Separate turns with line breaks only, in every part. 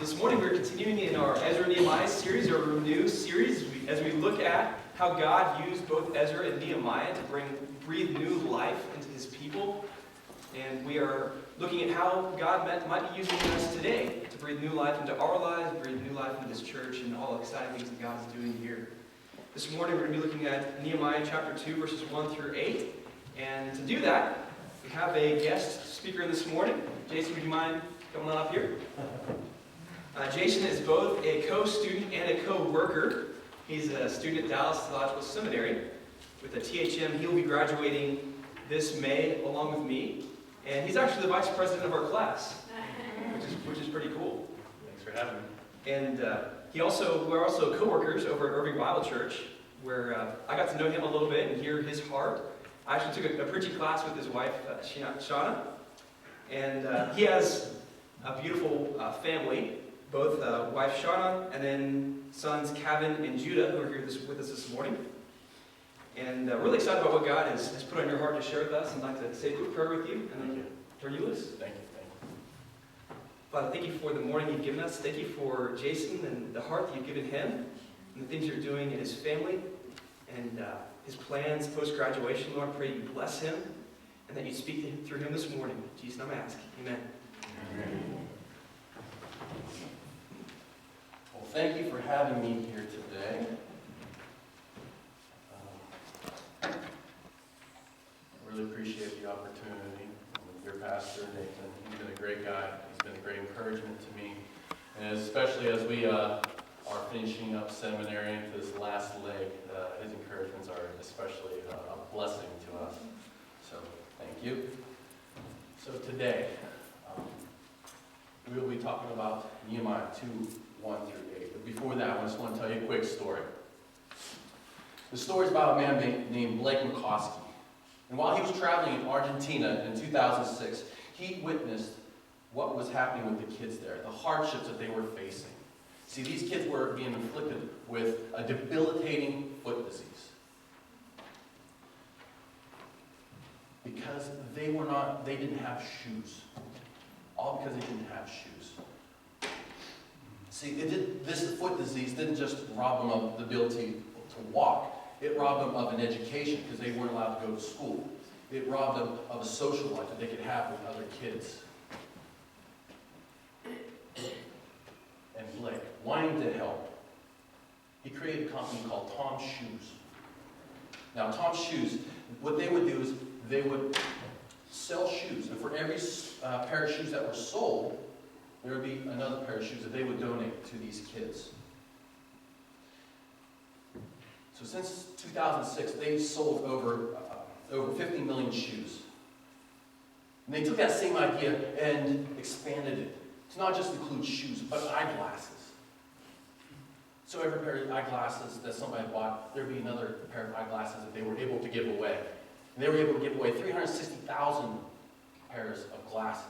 This morning we're continuing in our Ezra and Nehemiah series, our Renew series, as we look at how God used both Ezra and Nehemiah to breathe new life into his people. And we are looking at how God might be using us today to breathe new life into our lives, breathe new life into this church, and all the exciting things that God is doing here. This morning we're going to be looking at Nehemiah chapter 2, verses 1 through 8. And to do that, we have a guest speaker this morning. Jason, would you mind coming on up here? Jason is both a co-student and a co-worker. He's a student at Dallas Theological Seminary with a THM. He'll be graduating this May along with me. And he's actually the vice president of our class, which is pretty cool.
Thanks for having me.
And we're also co-workers over at Irving Bible Church, where I got to know him a little bit and hear his heart. I actually took a preaching class with his wife, Shauna. And he has a beautiful family. Both wife Shauna and then sons Kevin and Judah, who are here with us this morning. And really excited about what God has put on your heart to share with us. I'd like to say a quick prayer with you and then turn you loose.
Thank you.
Father, thank you for the morning you've given us. Thank you for Jason and the heart that you've given him and the things you're doing in his family and his plans post-graduation. Lord, I pray you bless him and that you speak through him this morning. In Jesus' name I ask. Amen.
Amen. Well, thank you for having me here today. I really appreciate the opportunity. Your pastor, Nathan, he's been a great guy. He's been a great encouragement to me. And especially as we are finishing up seminary into this last leg, his encouragements are especially a blessing to us. So, thank you. So today, we will be talking about Nehemiah 2, 1 through 8. But before that, I just want to tell you a quick story. The story is about a man named Blake McCoskey. And while he was traveling in Argentina in 2006, he witnessed what was happening with the kids there, the hardships that they were facing. See, these kids were being afflicted with a debilitating foot disease. Because they didn't have shoes. All because they didn't have shoes. See, this foot disease didn't just rob them of the ability to walk. It robbed them of an education because they weren't allowed to go to school. It robbed them of a social life that they could have with other kids. And Blake, wanting to help, he created a company called Tom's Shoes. Now, Tom's Shoes, what they would do is they would sell shoes. And for every pair of shoes that were sold, there would be another pair of shoes that they would donate to these kids. So since 2006, they've sold over 50 million shoes. And they took that same idea and expanded it to not just include shoes, but eyeglasses. So every pair of eyeglasses that somebody bought, there'd be another pair of eyeglasses that they were able to give away. And they were able to give away 360,000 pairs of glasses.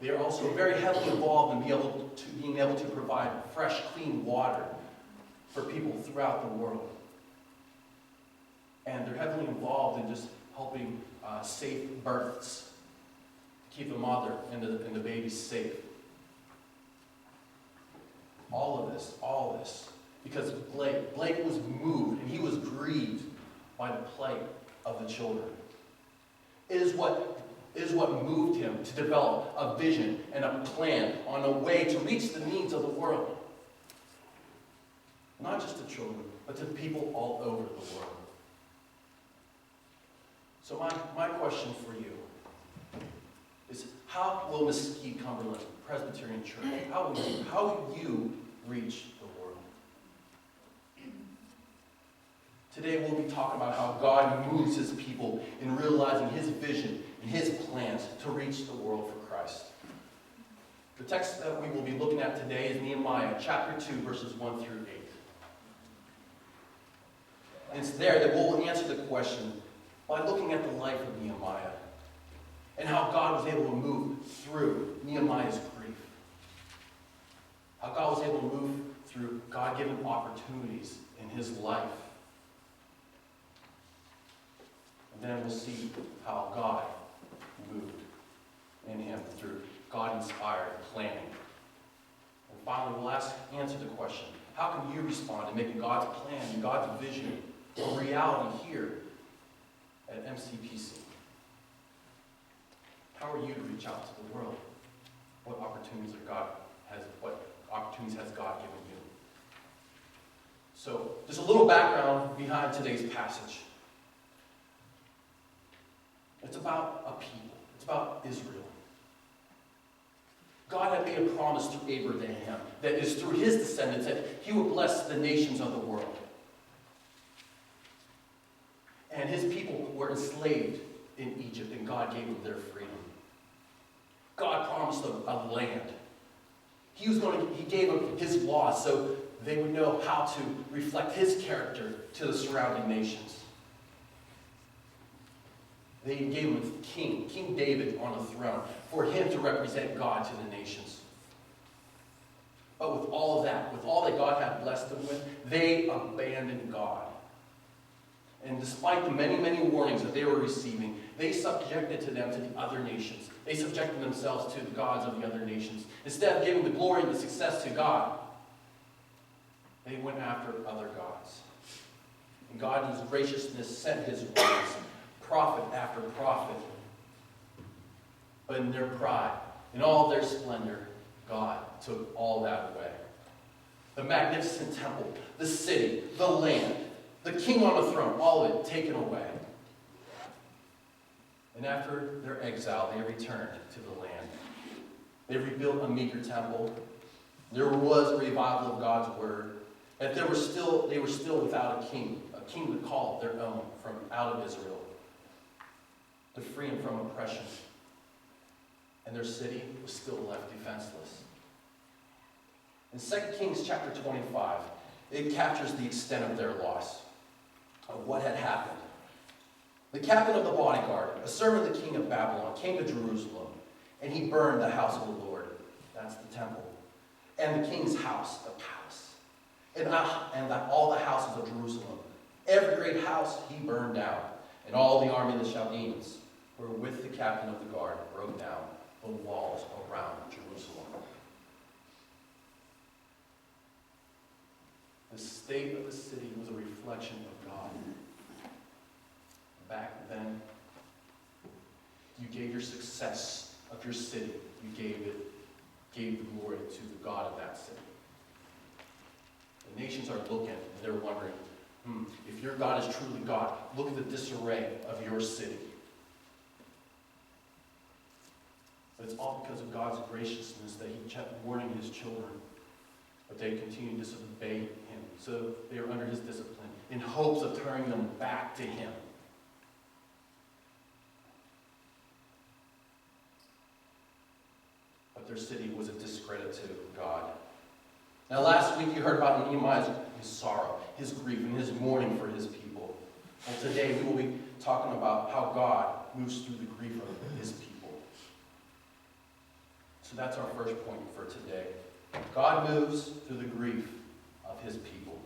They are also very heavily involved in being able to provide fresh, clean water for people throughout the world. And they're heavily involved in just helping safe births, to keep the mother and the baby safe. All of this, because Blake was moved and he was grieved by the plight of the children. It is what moved him to develop a vision and a plan on a way to reach the needs of the world. Not just to children, but to people all over the world. So my question for you is, how will Mesquite, Cumberland, Presbyterian Church, how will you reach the world? Today we'll be talking about how God moves his people in realizing his vision and his plans to reach the world for Christ. The text that we will be looking at today is Nehemiah chapter 2, verses 1 through 8. And it's there that we'll answer the question by looking at the life of Nehemiah and how God was able to move through Nehemiah's grief. How God was able to move through God-given opportunities in his life. And then we'll see how God moved in him through God God-inspired planning. And finally, we'll answer the question, how can you respond to making God's plan and God's vision a reality here at MCPC? How are you to reach out to the world? What opportunities has God given you? So, just a little background behind today's passage. It's about a people. It's about Israel. God had made a promise through Abraham that is through his descendants that he would bless the nations of the world. And his people were enslaved in Egypt, and God gave them their freedom. God promised them a land. He gave them his laws so they would know how to reflect his character to the surrounding nations. They gave him a king, King David, on the throne, for him to represent God to the nations. But with all of that, with all that God had blessed them with, they abandoned God. And despite the many, many warnings that they were receiving, they subjected to them to the other nations. They subjected themselves to the gods of the other nations. Instead of giving the glory and the success to God, they went after other gods. And God, in his graciousness, sent his words, prophet after prophet. But in their pride, in all their splendor, God took all that away. The magnificent temple, the city, the land, the king on the throne, all of it taken away. And after their exile, they returned to the land. They rebuilt a meager temple. There was a revival of God's word. And they were still without a king to call their own from out of Israel, to free them from oppression. And their city was still left defenseless. In 2 Kings chapter 25, it captures the extent of their loss, of what had happened. The captain of the bodyguard, a servant of the king of Babylon, came to Jerusalem, and he burned the house of the Lord, that's the temple, and the king's house, the palace, and all the houses of Jerusalem. Every great house he burned down, and all the army of the Chaldeans who were with the captain of the guard broke down the walls around Jerusalem. The state of the city was a reflection of God. Back then, you gave your success of your city, you gave the glory to the God of that city. The nations are looking and they're wondering, if your God is truly God, look at the disarray of your city. But it's all because of God's graciousness that he kept warning his children. But they continued to disobey him. So they were under his discipline in hopes of turning them back to him. But their city was a discredit to God. Now last week you heard about Nehemiah's sorrow, his grief, and his mourning for his people. Well, today we will be talking about how God moves through the grief of his people. So that's our first point for today. God moves through the grief of his people.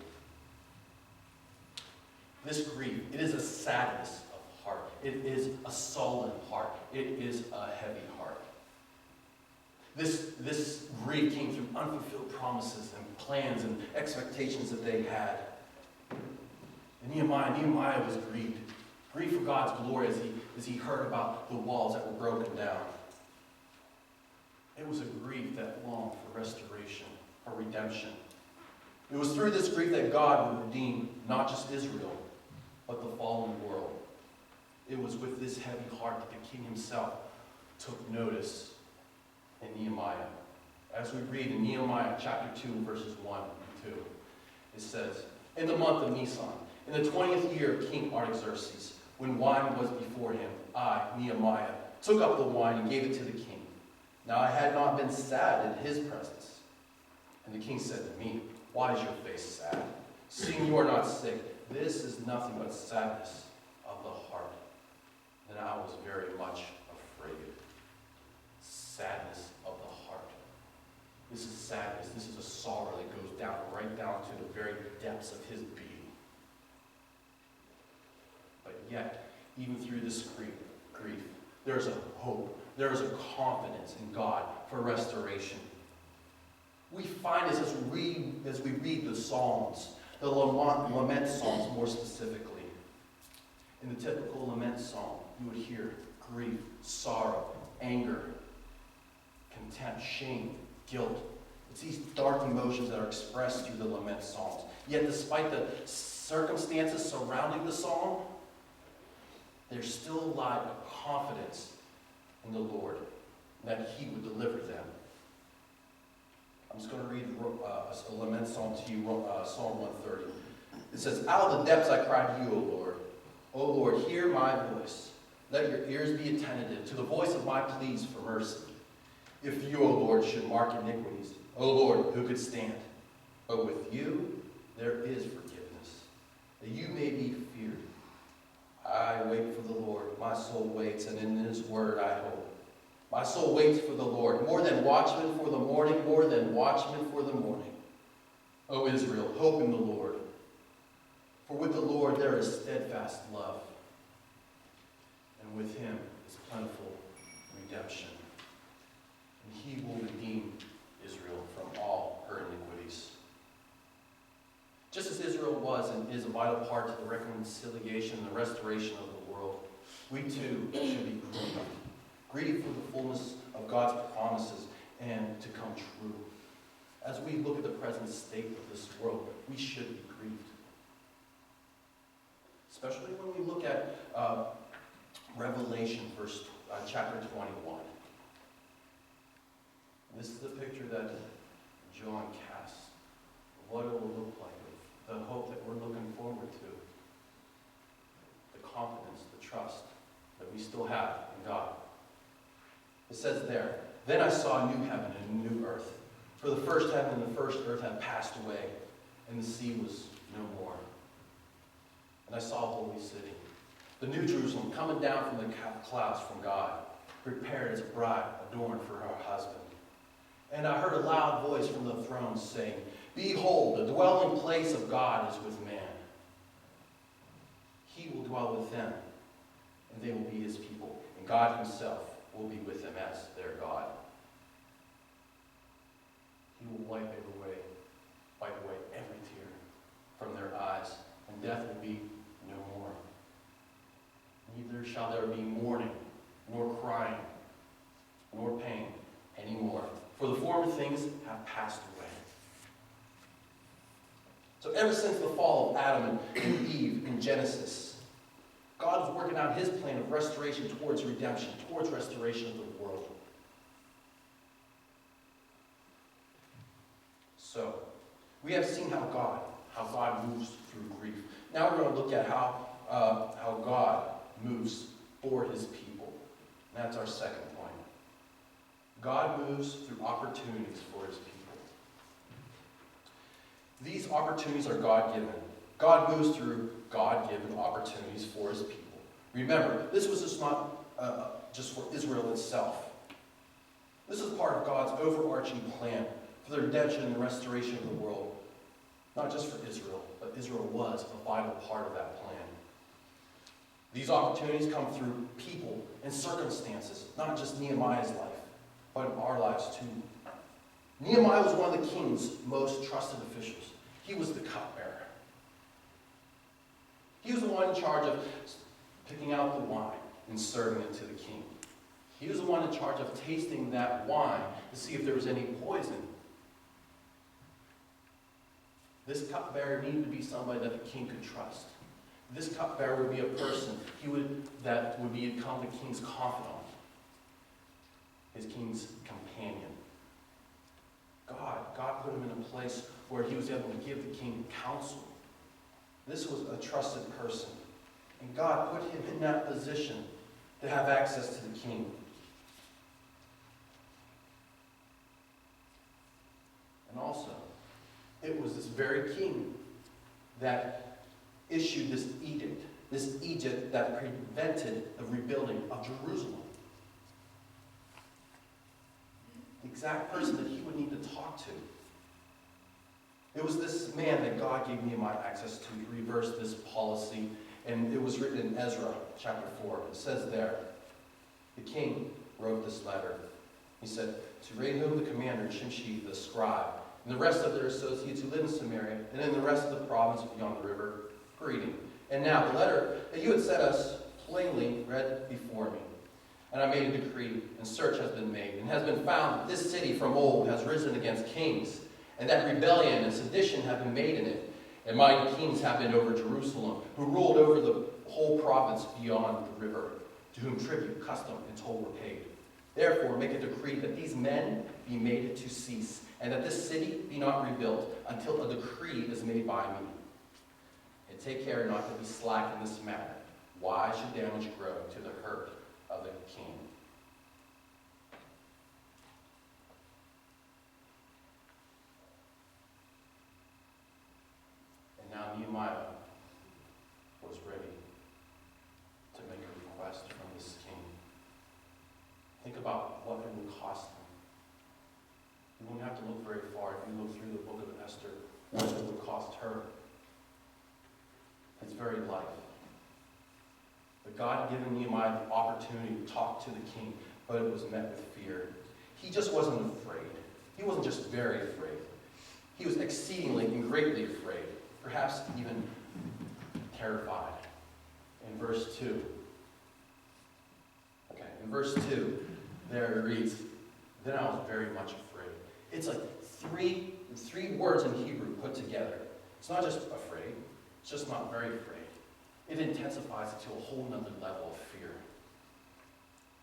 This grief, it is a sadness of heart. It is a sullen heart. It is a heavy heart. This grief came through unfulfilled promises and plans and expectations that they had. And Nehemiah was grieved. Grieved for God's glory as he heard about the walls that were broken down. It was a grief that longed for restoration, for redemption. It was through this grief that God would redeem not just Israel, but the fallen world. It was with this heavy heart that the king himself took notice in Nehemiah. As we read in Nehemiah chapter 2, verses 1 and 2, it says, "In the month of Nisan, in the 20th year of King Artaxerxes, when wine was before him, I, Nehemiah, took up the wine and gave it to the king. Now I had not been sad in his presence. And the king said to me, 'Why is your face sad? Seeing you are not sick, this is nothing but sadness of the heart.' Then I was very much afraid." Sadness of the heart. This is sadness. This is a sorrow that goes down, right down to the very depths of his being. But yet, even through this grief, there is a hope. There is a confidence in God for restoration. We find this as we read the Psalms, the lament Psalms more specifically. In the typical lament psalm, you would hear grief, sorrow, anger, contempt, shame, guilt. It's these dark emotions that are expressed through the lament psalms. Yet despite the circumstances surrounding the psalm, there's still a lot of confidence in the Lord that he would deliver them. I'm just going to read a lament psalm to you, Psalm 130. It says, "Out of the depths I cried to you, O Lord. O Lord, hear my voice. Let your ears be attentive to the voice of my pleas for mercy. If you, O Lord, should mark iniquities, O Lord, who could stand? But with you there is forgiveness, that you may be feared. I wait for the Lord. My soul waits, and in his word I hope. My soul waits for the Lord, more than watchmen for the morning, more than watchmen for the morning. O Israel, hope in the Lord. For with the Lord there is steadfast love, and with him is plentiful redemption. And he will redeem Israel from all her iniquities." Just as Israel was and is a vital part to the reconciliation and the restoration of the world, we too should be grieved for the fullness of God's promises and to come true. As we look at the present state of this world, we should be grieved. Especially when we look at Revelation, chapter 21. This is the picture that John casts of what it will look like, the hope that we're looking forward to, the confidence, the trust that we still have in God. It says there, "Then I saw a new heaven and a new earth, for the first heaven and the first earth had passed away, and the sea was no more. And I saw a holy city, the new Jerusalem, coming down from the clouds from God, prepared as a bride adorned for her husband. And I heard a loud voice from the throne saying, 'Behold, the dwelling place of God is with man. He will dwell with them, and they will be his people, and God himself will be with them as their God. He will wipe away every tear from their eyes, and death will be no more. Neither shall there be mourning, nor crying, nor pain anymore, for the former things have passed away.'" So ever since the fall of Adam and Eve in Genesis, God is working out his plan of restoration towards redemption, towards restoration of the world. So, we have seen how God moves through grief. Now we're going to look at how God moves for his people. And that's our second point. God moves through opportunities for his people. These opportunities are God-given. God moves through God-given opportunities for his people. Remember, this was just not just for Israel itself. This is part of God's overarching plan for the redemption and restoration of the world. Not just for Israel, but Israel was a vital part of that plan. These opportunities come through people and circumstances, not just Nehemiah's life, but in our lives too. Nehemiah was one of the king's most trusted officials. He was the cupbearer. He was the one in charge of picking out the wine and serving it to the king. He was the one in charge of tasting that wine to see if there was any poison. This cupbearer needed to be somebody that the king could trust. This cupbearer would be a person that would become the king's confidant, his king's companion. God put him in a place where he was able to give the king counsel. This was a trusted person. And God put him in that position to have access to the king. And also, it was this very king that issued this edict that prevented the rebuilding of Jerusalem. The exact person that he would need to talk to. It was this man that God gave Nehemiah access to reverse this policy, and it was written in Ezra chapter 4. It says there, the king wrote this letter. He said, to Rehum the commander, and Shimshi the scribe, and the rest of their associates who live in Samaria, and in the rest of the province beyond the river, greeting. And now the letter that you had sent us plainly read before me. And I made a decree, and search has been made, and has been found that this city from old has risen against kings, and that rebellion and sedition have been made in it. And mighty kings have been over Jerusalem, who ruled over the whole province beyond the river, to whom tribute, custom, and toll were paid. Therefore make a decree that these men be made to cease, and that this city be not rebuilt until a decree is made by me. And take care not to be slack in this matter. Why should damage grow to the hurt of the king? And now Nehemiah was ready to make a request from this king. Think about what it would cost him. You won't have to look very far if you look through the book of Esther, what it would cost her. His very life. But God had given Nehemiah the opportunity to talk to the king, but it was met with fear. He just wasn't afraid. He wasn't just very afraid. He was exceedingly and greatly afraid, perhaps even terrified. In verse 2. Okay, in verse 2, there it reads, "Then I was very much afraid." It's like three words in Hebrew put together. It's not just afraid, it's just not very afraid. It intensifies it to a whole nother level of fear.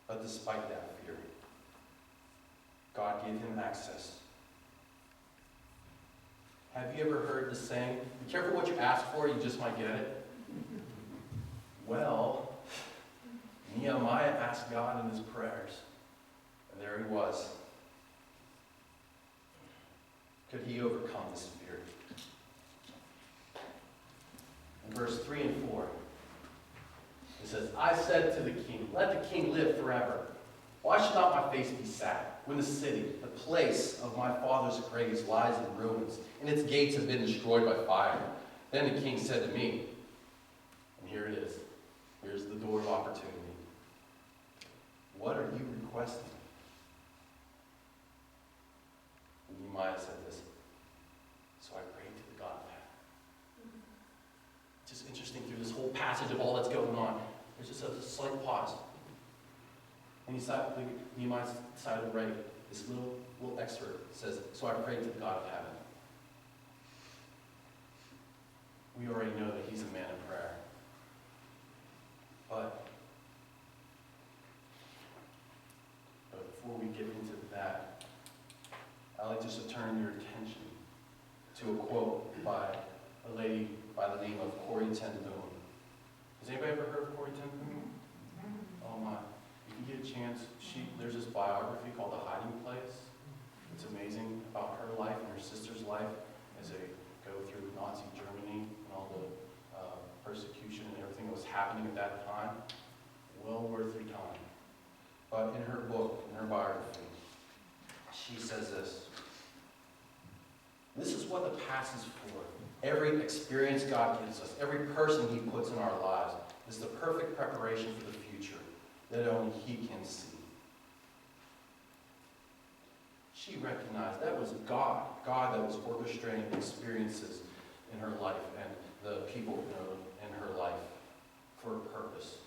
But despite that fear, God gave him access. Have you ever heard the saying, be careful what you ask for, you just might get it? Well, Nehemiah asked God in his prayers, and there he was. Could he overcome this fear? In verse 3 and 4, it says, "I said to the king, let the king live forever. Why should not my face be sad when the city, the place of my father's graves, lies in ruins, and its gates have been destroyed by fire?" Then the king said to me, and here it is, here's the door of opportunity. "What are you requesting?" And Nehemiah said this, "So I prayed to the God of heaven." It's just interesting through this whole passage of all that's going on. There's just a slight pause. And Nehemiah decided to write this little excerpt. It says, "So I prayed to the God of heaven." We already know that he's a man of prayer. But before we get into that, I'd like just to turn your attention to a quote by a lady by the name of Corrie. Has anybody ever heard of Corrie? Oh my. If you get a chance, there's this biography called The Hiding Place. It's amazing about her life and her sister's life as they go through Nazi Germany and all the persecution and everything that was happening at that time. Well worth your time. But in her book, in her biography, she says this. "This is what the past is for. Every experience God gives us, every person he puts in our lives, is the perfect preparation for the future that only he can see." She recognized that was God that was orchestrating experiences in her life and the people in her life for a purpose,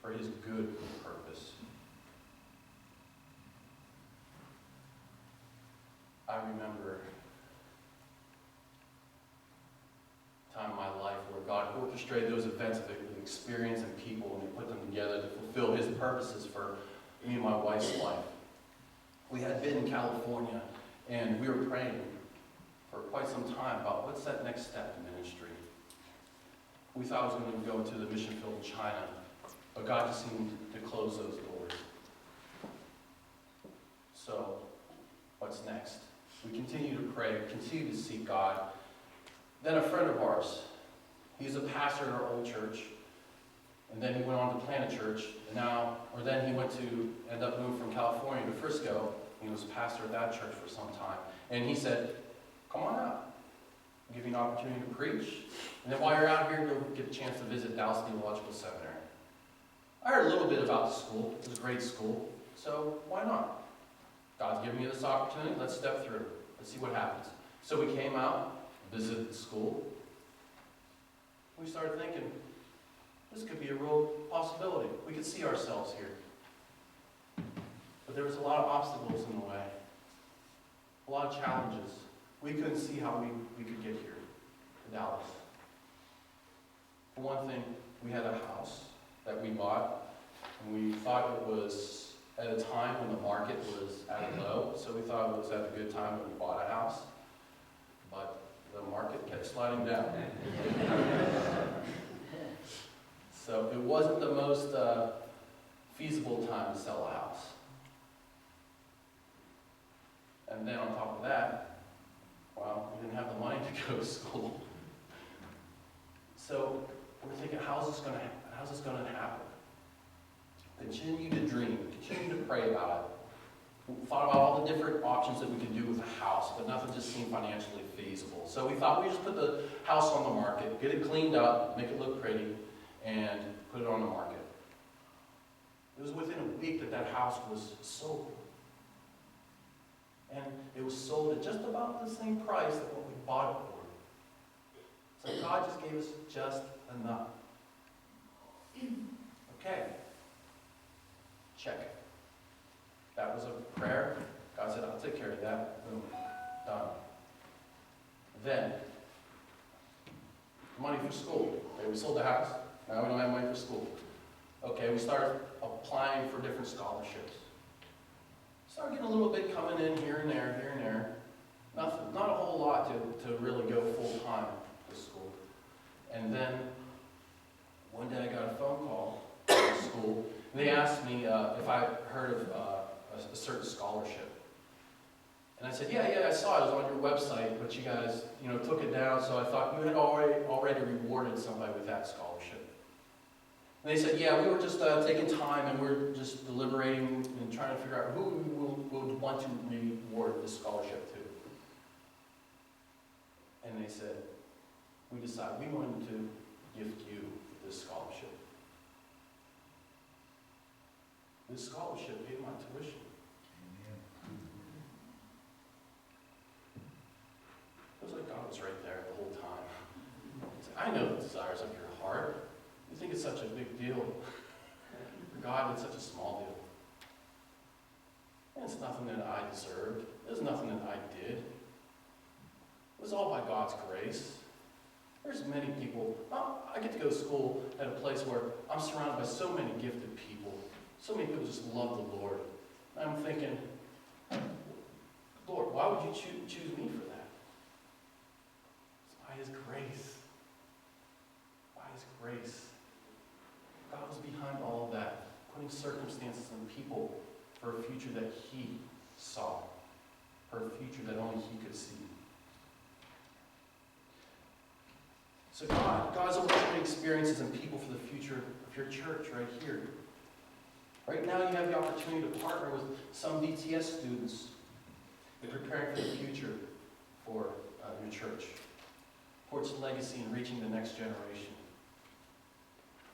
for his good purpose. I remember a time in my life where God orchestrated those events of experience and people, and he put them together to fulfill his purposes for me and my wife's life. We had been in California, and we were praying for quite some time about what's that next step in ministry. We thought I was going to go to the mission field in China, but God just seemed to close those doors. So, what's next? We continue to pray, continue to seek God. Then a friend of ours, he's a pastor in our old church, and then he went on to plant a church, and then he went to end up moving from California to Frisco. He was pastor at that church for some time, and he said, "Come on out. I'll give you an opportunity to preach, and then while you're out here, you'll get a chance to visit Dallas Theological Seminary." I heard a little bit about the school. It was a great school, so why not? God's giving me this opportunity. Let's step through. Let's see what happens. So we came out, visited the school. We started thinking, this could be a real possibility. We could see ourselves here. But there was a lot of obstacles in the way. A lot of challenges. We couldn't see how we could get here to Dallas. For one thing, we had a house that we bought, and we thought it was at a time when the market was at a low, so we thought it was at a good time when we bought a house. But the market kept sliding down. So it wasn't the most feasible time to sell a house. And then on top of that, well, we didn't have the money to go to school. So we're thinking, how's this going to happen? Continue to dream, continue to pray about it. We thought about all the different options that we could do with a house, but nothing just seemed financially feasible. So we thought we'd just put the house on the market, get it cleaned up, make it look pretty, and put it on the market. It was within a week that that house was sold. And it was sold at just about the same price that what we bought it for. So God just gave us just enough. Okay. Check. That was a prayer. God said, I'll take care of that. Boom. Done. Then, money for school. Okay, we sold the house. Now we don't have money for school. Okay, we started applying for different scholarships. Started getting a little bit coming in here and there, here and there. Nothing, not a whole lot to really go full time to school. And then one day I got a phone call from school, and they asked me if I heard of a certain scholarship. And I said, yeah, I saw it. It was on your website, but you guys, took it down. So I thought you had already rewarded somebody with that scholarship. And they said, yeah, we were just taking time, and we're just deliberating and trying to figure out who we would want to reward this scholarship to. And they said, we decided we wanted to gift you this scholarship. This scholarship paid my tuition. It was like God was right there the whole time. He said, I know the desires of your heart. You think it's such a big deal. For God, it's such a small deal. And it's nothing that I deserved. There's nothing that I did. It was all by God's grace. There's many people. I get to go to school at a place where I'm surrounded by so many gifted people. So many people just love the Lord. And I'm thinking, Lord, why would you choose me for that? It's by His grace. By His grace. God was behind all of that, putting circumstances and people for a future that He saw, for a future that only He could see. So God's orchestrating experiences and people for the future of your church right here. Right now you have the opportunity to partner with some BTS students in preparing for the future for your church, for its legacy and reaching the next generation.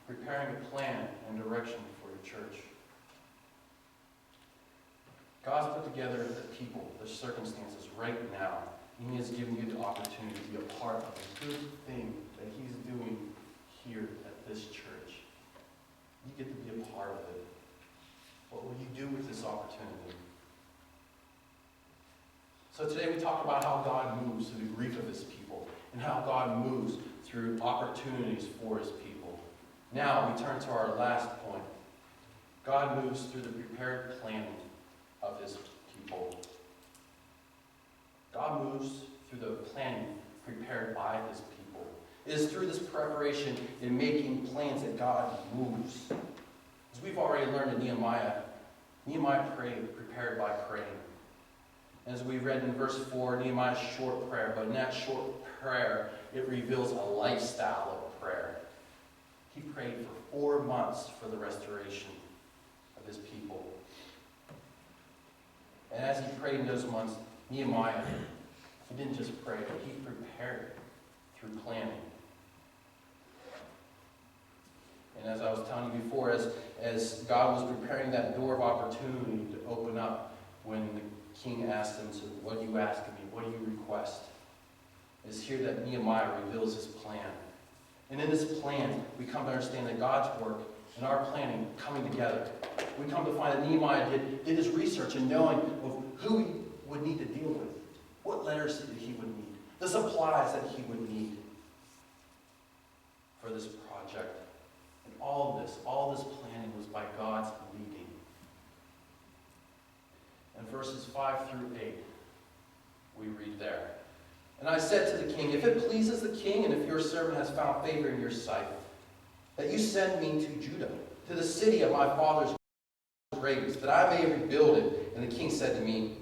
Preparing a plan and direction for your church. God's put together the people, the circumstances right now. He has given you the opportunity to be a part of a good thing that He's doing here at this church. You get to be a part of it. What will you do with this opportunity? So today we talked about how God moves through the grief of His people and how God moves through opportunities for His people. Now we turn to our last point. God moves through the prepared planning of His people. God moves through the planning prepared by His people. It is through this preparation in making plans that God moves. As we've already learned in Nehemiah prayed, prepared by praying. As we read in verse 4, Nehemiah's short prayer, but in that short prayer, it reveals a lifestyle of prayer. He prayed for 4 months for the restoration of his people. And as he prayed in those months, Nehemiah, he didn't just pray, but he prepared through planning. And as I was telling you before, as God was preparing that door of opportunity to open up, when the king asked him, "So what do you ask of me? What do you request?" It's here that Nehemiah reveals his plan. And in this plan, we come to understand that God's work and our planning coming together. We come to find that Nehemiah did his research in knowing of who he would need to deal with, what letters that he would need, the supplies that he would need for this project. And all this planning was by God's leading. In verses 5 through 8, we read there, "And I said to the king, if it pleases the king, and if your servant has found favor in your sight, that you send me to Judah, to the city of my father's graves, that I may rebuild it." And the king said to me,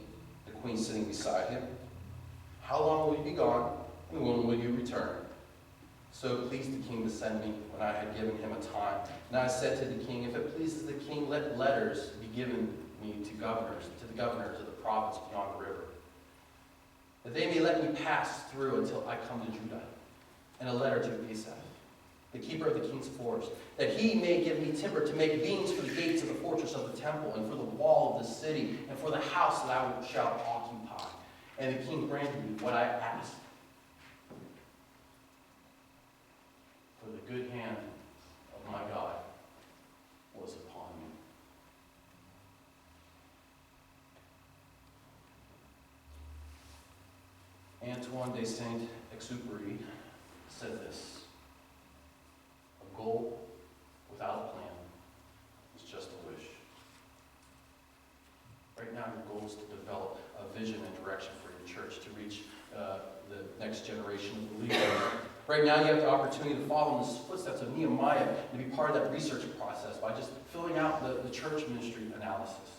the queen sitting beside him, "How long will you be gone, and when will you return?" So it pleased the king to send me when I had given him a time. And I said to the king, if it pleases the king, let letters be given me to the governors of the province beyond the river, that they may let me pass through until I come to Judah. And a letter to Asaph, the keeper of the king's forest, that he may give me timber to make beams for the gates of the fortress of the temple, and for the wall of the city, and for the house that I shall occupy. And the king granted me what I asked. For the good hand of my God was upon me. Antoine de Saint-Exupéry said this: "A goal without a plan is just a wish." Right now, your goal is to develop a vision and direction for your church to reach the next generation of believers. Right now, you have the opportunity to follow in the footsteps of Nehemiah and to be part of that research process by just filling out the church ministry analysis.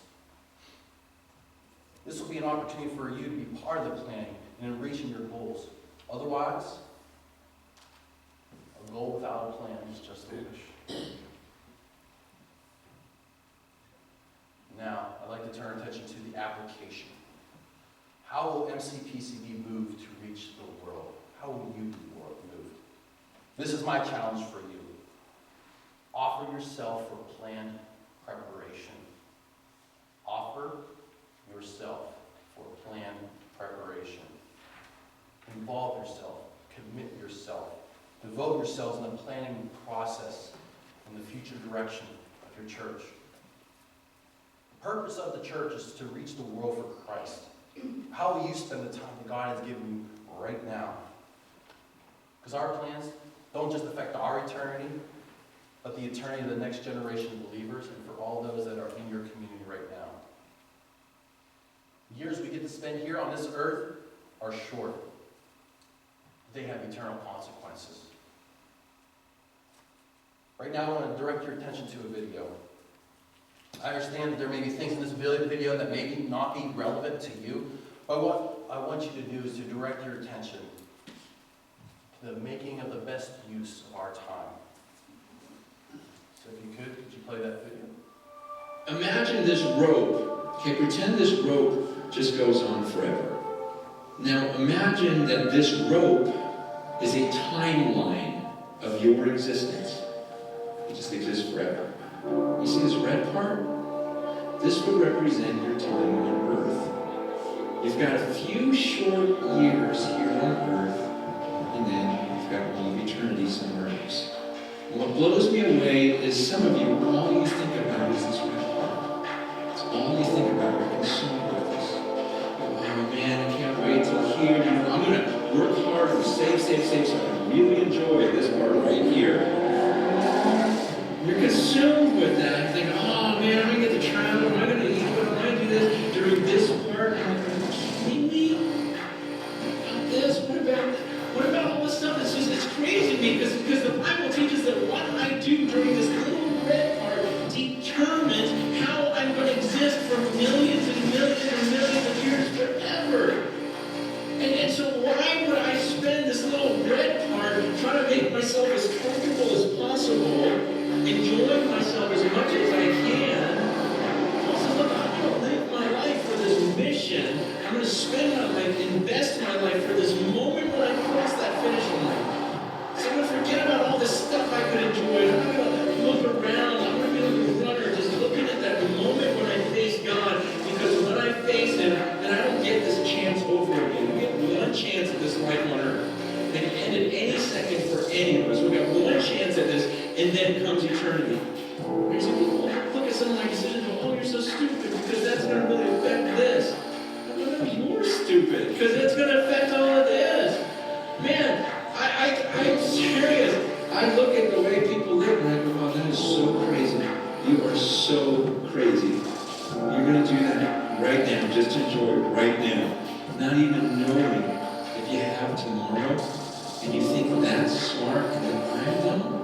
This will be an opportunity for you to be part of the planning and in reaching your goals. Otherwise, a goal without a plan is just a wish. Now, I'd like to turn our attention to the application. How will MCPCB move to reach the world? How will you move? This is my challenge for you. Offer yourself for planned preparation. Offer yourself for planned preparation. Involve yourself. Commit yourself. Devote yourselves in the planning process and the future direction of your church. The purpose of the church is to reach the world for Christ. How will you spend the time that God has given you right now? Because our plans don't just affect our eternity, but the eternity of the next generation of believers and for all those that are in your community right now. The years we get to spend here on this earth are short. They have eternal consequences. Right now, I want to direct your attention to a video. I understand that there may be things in this video that may not be relevant to you, but what I want you to do is to direct your attention to the making of the best use of our time. So if you could you play that video?
Imagine this rope. Okay, pretend this rope just goes on forever. Now imagine that this rope is a timeline of your existence. It just exists forever. You see this red part? This would represent your time on earth. You've got a few short years here on earth, and then you've got all of eternity somewhere else. And what blows me away is some of you, all you think about is this red part. It's all you think about. You're consumed with this. Oh man, I can't wait till here. I'm going to work hard and save so I can really enjoy this part right here. You're consumed with that. You think, oh man, am I going to get to travel? Am I going to eat? Am I going to do this during this part? Am I going to kidding me? What about this? What about all this stuff? It's crazy to me because the Bible teaches that what I do during this little red part determines how I'm going to exist for millions and millions and millions of years forever. And so why would I spend this little red part trying to make at any second for any of us. We've got one chance at this, and then comes eternity. There's people look at some of my decisions and go, oh, you're so stupid, because that's going to really affect this. I'm going to be more stupid, because it's going to affect all of this. Man, I'm serious. I look at the way people live, and I go, oh, that is so crazy. You are so crazy. You're going to do that right now. Just enjoy it right now. Not even knowing if you have tomorrow, and you think that's smart, and then I don't.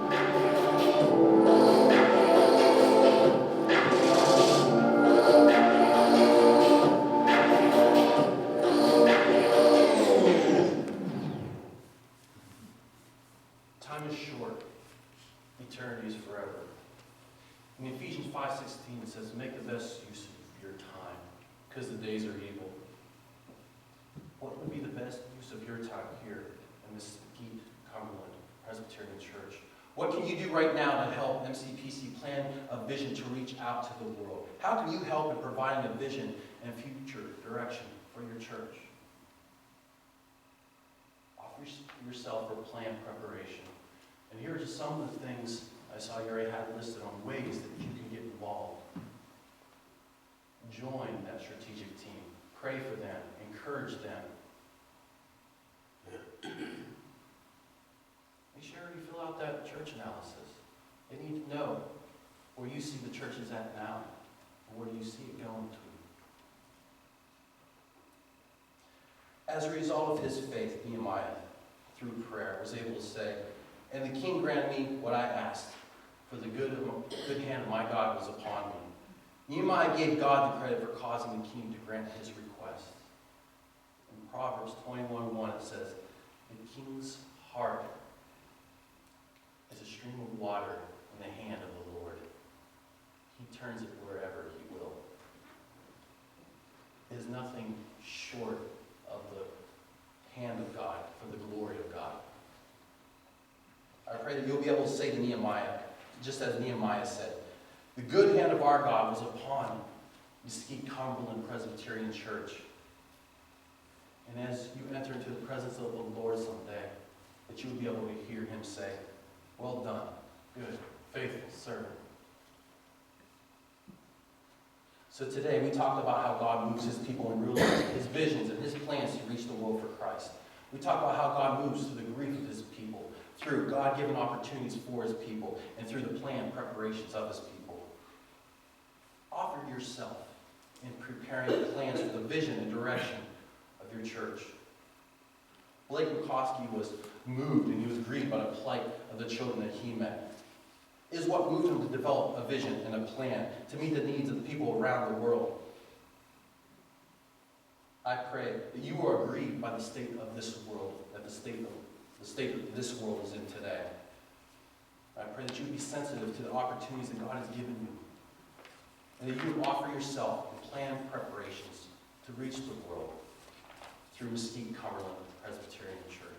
Time is short. Eternity is forever. In Ephesians 5:16 it says, make the best use of your time, because the days are evil. What would be the best use of your time here in this Mesquite, Cumberland Presbyterian Church? What can you do right now to help MCPC plan a vision to reach out to the world? How can you help in providing a vision and future direction for your church? Offer yourself for plan preparation. And here are just some of the things I saw you already had listed on ways that you can get involved. Join that strategic team. Pray for them. Encourage them. Make sure you fill out that church analysis. They need to know where you see the church is at now, and where do you see it going to. As a result of his faith, Nehemiah, through prayer, was able to say, and the king granted me what I asked, for the good hand of my God was upon me. Nehemiah gave God the credit for causing the king to grant his request. In Proverbs 21:1 it says, the king's heart is a stream of water in the hand of the Lord. He turns it wherever he will. It is nothing short of the hand of God for the glory of God. I pray that you'll be able to say to Nehemiah, just as Nehemiah said, the good hand of our God was upon Mesquite, Cumberland Presbyterian Church. And as you enter into the presence of the Lord someday, that you will be able to hear him say, well done, good, faithful servant. So today we talked about how God moves his people and realizes his visions and his plans to reach the world for Christ. We talked about how God moves through the grief of his people, through God-given opportunities for his people, and through the planned preparations of his people. Offer yourself in preparing plans for the vision and direction of your church. Blake McCoskey was moved and he was grieved by the plight of the children that he met. It is what moved him to develop a vision and a plan to meet the needs of the people around the world. I pray that you are grieved by the state of this world, that the state that this world is in today. I pray that you would be sensitive to the opportunities that God has given you, and that you would offer yourself and plan preparations to reach the world through Mesquite, Cumberland Presbyterian Church.